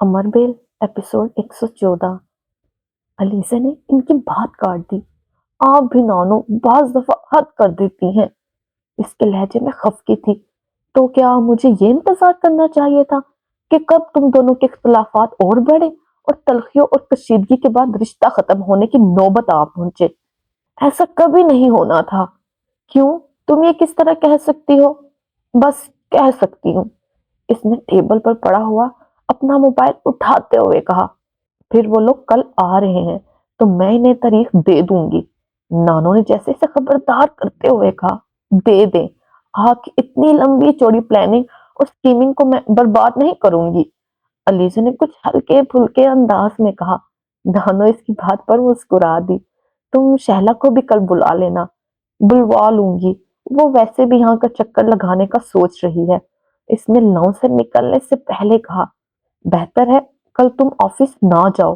अमर bell episode 114। ELISA ने इनकी बात काट दी। आप भी नानो बाज दफा हद कर देती हैं। इसके लहजे में खफकी थी। तो क्या मुझे ये इंतजार करना चाहिए था कि कब तुम दोनों के इख्तलाफात और बढ़े और तलखियों और कशीदगी के बाद रिश्ता खत्म होने की नौबत आ पहुंचे? ऐसा कभी नहीं होना था। क्यों? तुम ये किस तरह कह सकती हो? बस कह सकती हूँ। इसने टेबल पर पड़ा हुआ अपना मोबाइल उठाते हुए कहा। फिर वो लोग कल आ रहे हैं तो मैं इन्हें तारीख दे दूंगी। नानो ने जैसे इसे खबरदार करते हुए कहा, दे दे। आपकी इतनी लंबी चौड़ी प्लानिंग और स्कीमिंग को मैं बर्बाद नहीं करूंगी। अलीजा ने कुछ हल्के फुल्के अंदाज में कहा। नानो इसकी बात पर मुस्कुरा दी। तुम शहला को भी कल बुला लेना। बुलवा लूंगी। वो वैसे भी यहाँ का चक्कर लगाने का सोच रही है। इसने लॉन से निकलने से पहले कहा, बेहतर है कल तुम ऑफिस ना जाओ,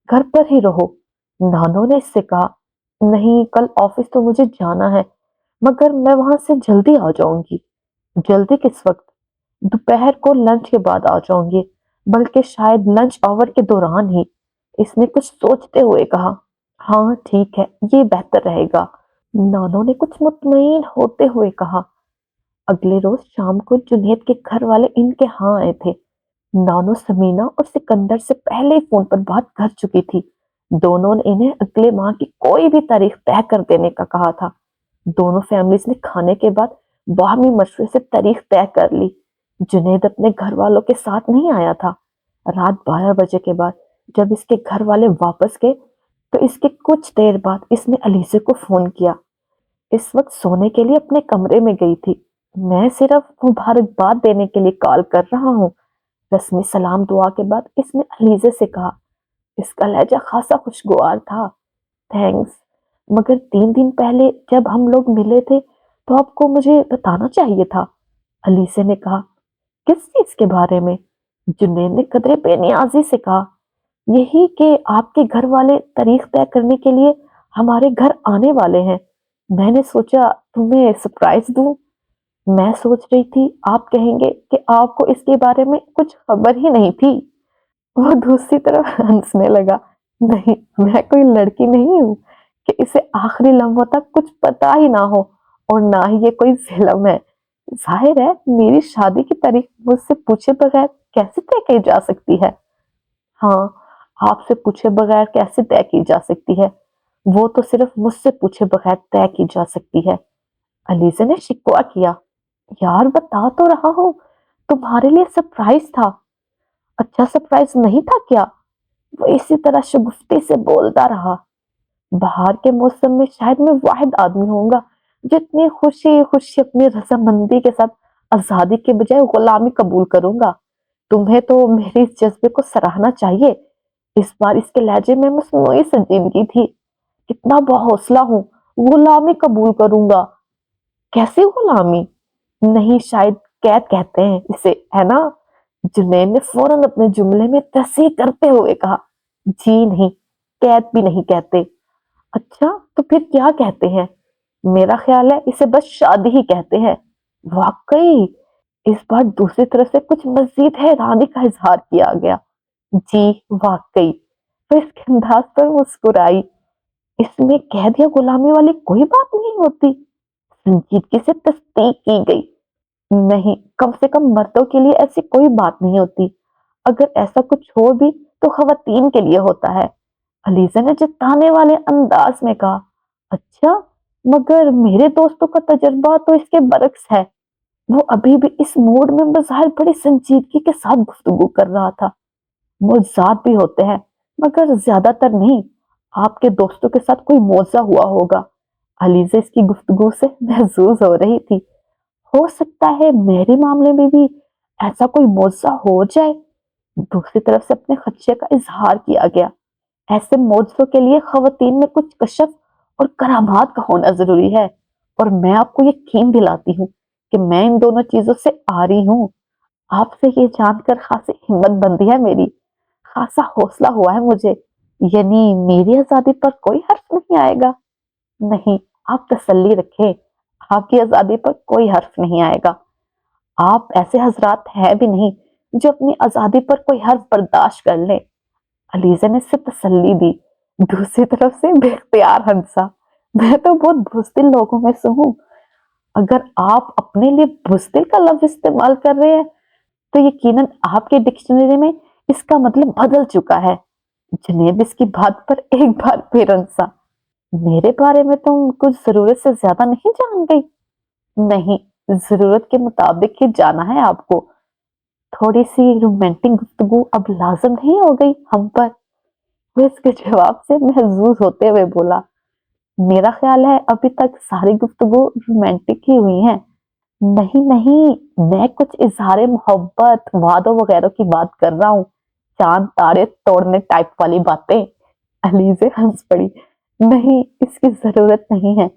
घर पर ही रहो। नानो ने इससे कहा, नहीं कल ऑफिस तो मुझे जाना है, मगर मैं वहां से जल्दी आ जाऊंगी। जल्दी किस वक्त? दोपहर को लंच के बाद आ जाऊंगी, बल्कि शायद लंच आवर के दौरान ही। इसने कुछ सोचते हुए कहा, हाँ ठीक है, ये बेहतर रहेगा। नानो ने कुछ मुतमईन होते हुए कहा। अगले रोज शाम को जुनैद के घर वाले इनके यहाँ आए थे। नानो समीना और सिकंदर से पहले ही फोन पर बात कर चुकी थी। दोनों ने इन्हें अगले माह की कोई भी तारीख तय कर देने का कहा था। दोनों फैमिलीज ने खाने के बाद बाहमी मशवरे से तारीख तय कर ली। जुनैद अपने घर वालों के साथ नहीं आया था। रात 12 बजे के बाद जब इसके घर वाले वापस गए तो इसके कुछ देर बाद इसने अलीसे को फोन किया। इस वक्त सोने के लिए अपने कमरे में गई थी। मैं सिर्फ मुबारकबाद देने के लिए कॉल कर रहा हूँ। रस्मी सलाम दुआ के बाद इसने अलीजे से कहा। इसका लहजा खासा खुशगवार था। थैंक्स, मगर 3 दिन पहले जब हम लोग मिले थे तो आपको मुझे बताना चाहिए था। अलीसे ने कहा। किस चीज के बारे में? जुनैद ने कदरे बेनियाजी से कहा। यही कि आपके घर वाले तारीख तय करने के लिए हमारे घर आने वाले हैं। मैंने सोचा तुम्हें सरप्राइज दूं। मैं सोच रही थी आप कहेंगे कि आपको इसके बारे में कुछ खबर ही नहीं थी। वो दूसरी तरफ हंसने लगा। नहीं, मैं कोई लड़की नहीं हूँ कि इसे आखिरी लम्हों तक कुछ पता ही ना हो, और ना ही ये कोई फिल्म है। जाहिर है मेरी शादी की तारीख मुझसे पूछे बगैर कैसे तय की जा सकती है? हाँ, आपसे पूछे बगैर कैसे तय की जा सकती है? वो तो सिर्फ मुझसे पूछे बगैर तय की जा सकती है। अलीजा ने शिकवा किया। यार बता तो रहा हूँ, तुम्हारे लिए सरप्राइज था। अच्छा सरप्राइज नहीं था क्या? वो इसी तरह शगुफ्ती से बोलता रहा। बाहर के मौसम में शायद मैं वाहिद आदमी होऊंगा जितनी खुशी खुशी अपनी रजामंदी के साथ आजादी के बजाय गुलामी कबूल करूंगा। तुम्हें तो मेरे इस जज्बे को सराहना चाहिए। इस बार इसके लहजे में मसनूई संजीदगी थी। कितना बहुहौसला हूँ, गुलामी कबूल करूंगा। कैसी गुलामी? नहीं, शायद कैद कहते हैं इसे, है ना? जुनैद ने फौरन अपने जुमले में तस्हीह करते हुए कहा। जी नहीं, कैद भी नहीं कहते। अच्छा तो फिर क्या कहते हैं? मेरा ख्याल है इसे बस शादी ही कहते हैं। वाकई? इस बार दूसरी तरफ से कुछ मजीद हैरानी का इजहार किया गया। जी वाकई। फिर इसके अंदाज पर मुस्कुराई। इसमें कैद या गुलामी वाली कोई बात नहीं होती। संजीदगी से तस्दीक की गई। नहीं, कम से कम मर्दों के लिए ऐसी कोई बात नहीं होती। अगर ऐसा कुछ हो भी तो खवातीन के लिए होता है। अलीजा ने जताने वाले अंदाज में कहा। अच्छा, मगर मेरे दोस्तों का तजुर्बा तो इसके बरक्स है। वो अभी भी इस मूड में बज़ाहिर बड़ी संजीदगी के साथ गुफ्तगू कर रहा था। मौज़ात भी होते हैं, मगर ज्यादातर नहीं। आपके दोस्तों के साथ कोई मौजा हुआ होगा। अलीजा इसकी गुफ्तगू से महजूज हो रही थी। हो सकता है मेरे मामले में भी ऐसा कोई मौजा हो जाए। दूसरी तरफ से अपने खदशे का इजहार किया गया। ऐसे मौजों के लिए खवातीन में कुछ कशफ और करामात का होना जरूरी है, और मैं आपको यकीन दिलाती हूँ कि मैं इन दोनों चीजों से आ रही हूँ। आपसे ये जानकर खासी हिम्मत बंदी है मेरी, खासा हौसला हुआ है मुझे। यानी मेरी आजादी पर कोई हर्फ नहीं आएगा? नहीं, आप तसल्ली रखें, आपकी आजादी पर कोई हर्फ नहीं आएगा। आप ऐसे हजरात है भी नहीं जो अपनी आजादी पर कोई हर्फ बर्दाश्त कर ले। अलीजा ने सिर्फ तसल्ली दी। दूसरी तरफ से बेख्तियार हंसा। मैं तो बहुत बुज़दिल लोगों में से हूँ। अगर आप अपने लिए बुज़दिल का लफ्ज इस्तेमाल कर रहे हैं तो यकीनन आपके डिक्शनरी में इसका मतलब बदल चुका है। जुनैद इसकी बात पर एक बार फिर हंसा। मेरे बारे में तुम कुछ जरूरत से ज्यादा नहीं जान गई? नहीं, जरूरत के मुताबिक ही जाना है आपको। थोड़ी सी रोमांटिक गुफ्तगू अब लाजम नहीं हो गई हम पर? वो इसके जवाब से महजूज होते हुए बोला, मेरा ख्याल है अभी तक सारी गुफ्तगू रोमांटिक ही हुई है। नहीं नहीं, मैं कुछ इजहार मोहब्बत वादों वगैरह की बात कर रहा हूँ। चांद तारे तोड़ने टाइप वाली बातें। अलीजे हंस पड़ी। नहीं, इसकी जरूरत नहीं है।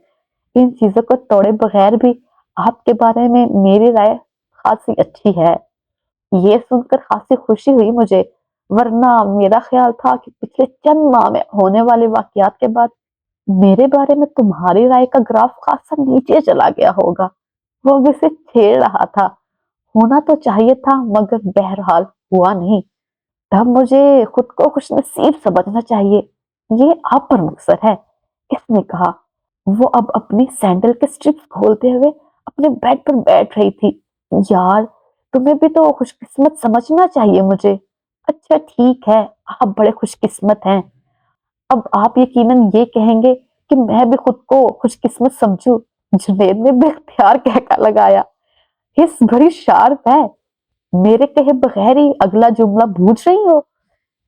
इन चीजों को तोड़े बगैर भी आपके बारे में मेरी राय खासी अच्छी है। ये सुनकर खासी खुशी हुई मुझे, वरना मेरा ख्याल था कि पिछले चंद माह में होने वाले वाकयात के बाद मेरे बारे में तुम्हारी राय का ग्राफ खासा नीचे चला गया होगा। वो भी इसे छेड़ रहा था। होना तो चाहिए था मगर बहरहाल हुआ नहीं। तब मुझे खुद को खुशनसीब समझना चाहिए। ये आप पर मुकसर है, इसने कहा। वो अब अपनी सैंडल के स्ट्रिप्स खोलते हुए अपने बेड पर बैठ रही थी। यार, तुम्हें भी तो खुशकिस्मत समझना चाहिए मुझे। अच्छा ठीक है, आप बड़े खुशकिस्मत हैं। अब आप यकीनन ये कहेंगे कि मैं भी खुद को खुशकिस्मत समझूं। जुनैद ने बेख्तियार कहका लगाया। हिस बड़ी शार्प है। मेरे कहे बगैर ही अगला जुमला बूझ रही हो।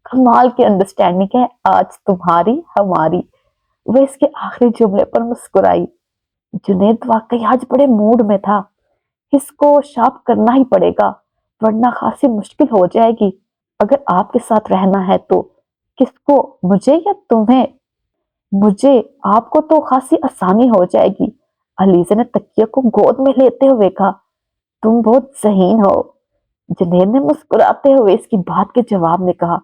कमाल की अंडरस्टैंडिंग है आज तुम्हारी हमारी। वह इसके आखिरी जुमले पर मुस्कुराई। जुनैद वाकई आज बड़े मूड में था। इसको शार्प करना ही पड़ेगा, वरना खासी मुश्किल हो जाएगी अगर आपके साथ रहना है तो। किसको, मुझे या तुम्हें? मुझे। आपको तो खासी आसानी हो जाएगी। अलीजा ने तकिया को गोद में लेते हुए कहा। तुम बहुत ज़हीन हो। जुनैद ने मुस्कुराते हुए इसकी बात के जवाब में कहा,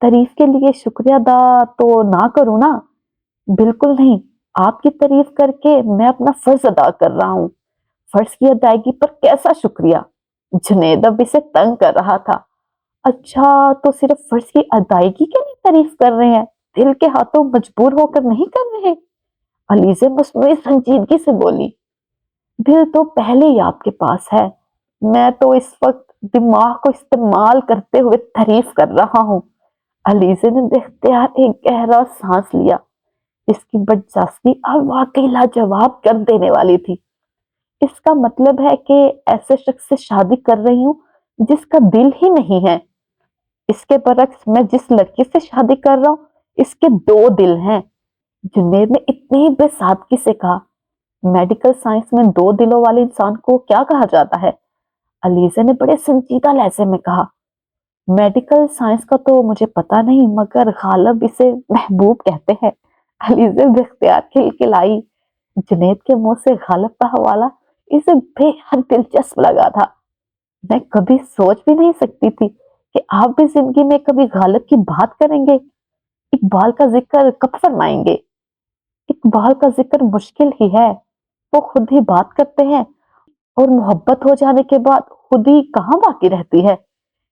तारीफ के लिए शुक्रिया अदा तो ना करूं ना? बिल्कुल नहीं, आपकी तारीफ करके मैं अपना फर्ज अदा कर रहा हूँ। फर्ज की अदायगी पर कैसा शुक्रिया? जुनैद अब इसे तंग कर रहा था। अच्छा, तो सिर्फ फर्ज की अदायगी के लिए तारीफ कर रहे हैं, दिल के हाथों मजबूर होकर नहीं कर रहे? अलीजे मसनूई संजीदगी से बोली। दिल तो पहले ही आपके पास है। मैं तो इस वक्त दिमाग को इस्तेमाल करते हुए तारीफ कर रहा हूँ। अलीजे ने बेख्तियार एक गहरा सांस लिया। इसकी बदजास्ती अब वाकई लाजवाब कर देने वाली थी। इसका मतलब है कि ऐसे शख्स से शादी कर रही हूँ जिसका दिल ही नहीं है। इसके बरक्स मैं जिस लड़की से शादी कर रहा हूँ, इसके दो दिल हैं। जुनैद ने इतनी बेसादगी से कहा। मेडिकल साइंस में दो दिलों वाले इंसान को क्या कहा जाता है? अलीजा ने बड़े संजीदा लहजे में कहा। मेडिकल साइंस का तो मुझे पता नहीं, मगर गालिब इसे महबूब कहते हैं। अलीजा बेख्तियार खिलखिलाई। जुनैद के मुंह से गालिब का हवाला इसे बेहद दिलचस्प लगा था। मैं कभी सोच भी नहीं सकती थी कि आप भी जिंदगी में कभी गालिब की बात करेंगे। इकबाल का जिक्र कब फरमाएंगे? इकबाल का जिक्र मुश्किल ही है। वो खुद ही बात करते हैं और मोहब्बत हो जाने के बाद खुद ही कहाँ बाकी रहती है।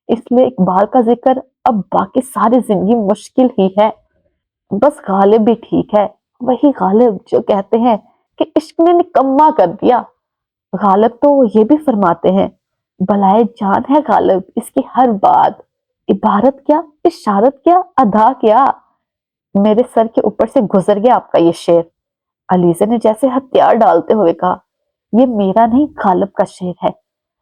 इसलिए इकबाल का जिक्र अब बाकी सारी जिंदगी मुश्किल ही है। बस गालिब भी ठीक है। वही गालिब जो कहते हैं कि इश्क ने निकम्मा कर दिया। गालिब तो ये भी फरमाते हैं, बलाए जान है गालिब इसकी हर बात। इबारत क्या, इशारत क्या, अदा क्या। मेरे सर के ऊपर से गुजर गया आपका ये शेर। अलीजा ने जैसे हथियार डालते हुए कहा। ये मेरा नहीं, गालिब का शेर है।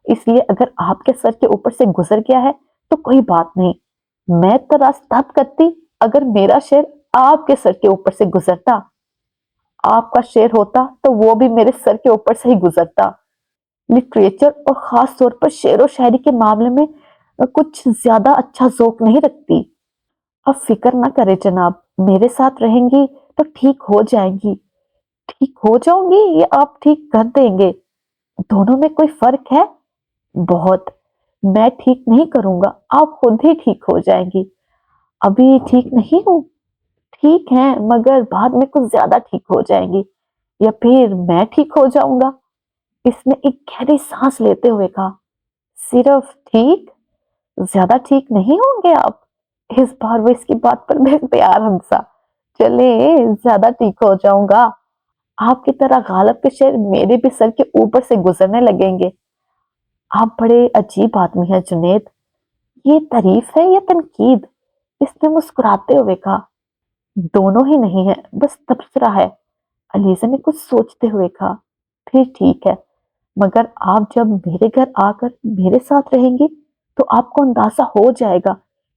इसलिए अगर आपके सर के ऊपर से गुजर गया है तो कोई बात नहीं। मैं तरास तब करती अगर मेरा शेर आपके सर के ऊपर से गुजरता। आपका शेर होता तो वो भी मेरे सर के ऊपर से ही गुजरता। लिटरेचर और खास तौर पर शेर व शायरी के मामले में कुछ ज्यादा अच्छा ज़ौक नहीं रखती। अब फिक्र ना करें जनाब, मेरे साथ रहेंगी तो ठीक हो जाएंगी। ठीक हो जाऊंगी या आप ठीक कर देंगे? दोनों में कोई फर्क है? बहुत। मैं ठीक नहीं करूंगा, आप खुद ही ठीक हो जाएंगी। अभी ठीक नहीं हूँ? ठीक है, मगर बाद में कुछ ज्यादा ठीक हो जाएंगी, या फिर मैं ठीक हो जाऊंगा। इसने एक गहरी सांस लेते हुए कहा। सिर्फ ठीक? ज्यादा ठीक नहीं होंगे आप? इस बार वो इसकी बात पर मैं प्यार हंसा। चले, ज्यादा ठीक हो जाऊंगा। आपकी तरह गालब के शेर मेरे भी सर के ऊपर से गुजरने लगेंगे। आप बड़े अजीब आदमी हैं जुनेद। ये तारीफ है या तनकीद? इसने मुस्कुराते हुए कहा। दोनों ही नहीं है, बस तबसरा है। अलीजा ने कुछ सोचते हुए कहा। फिर ठीक है, मगर आप जब मेरे घर आकर मेरे साथ रहेंगी तो आपको अंदाजा हो जाएगा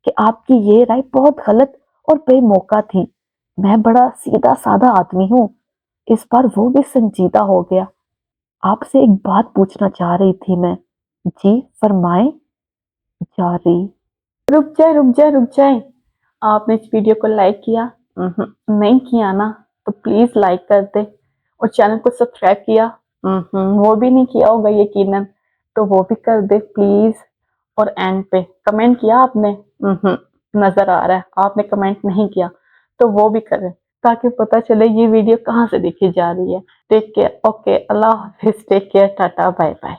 कि आपकी ये राय बहुत गलत और बेमौका थी। मैं बड़ा सीधा साधा आदमी हूँ। इस बार वो भी संजीदा हो गया। आपसे एक बात पूछना चाह रही थी मैं। जी फरमाएं। जारी। रुक जाए। आपने इस वीडियो को लाइक किया? नहीं किया ना, तो प्लीज लाइक कर दे। और चैनल को सब्सक्राइब किया? वो भी नहीं किया होगा यकीनन, तो वो भी कर दे प्लीज। और एंड पे कमेंट किया आपने? नजर आ रहा है आपने कमेंट नहीं किया, तो वो भी करें ताकि पता चले ये वीडियो कहाँ से देखी जा रही है। Take care. ओके, अल्लाह हाफिज। Take care, tata, bye bye.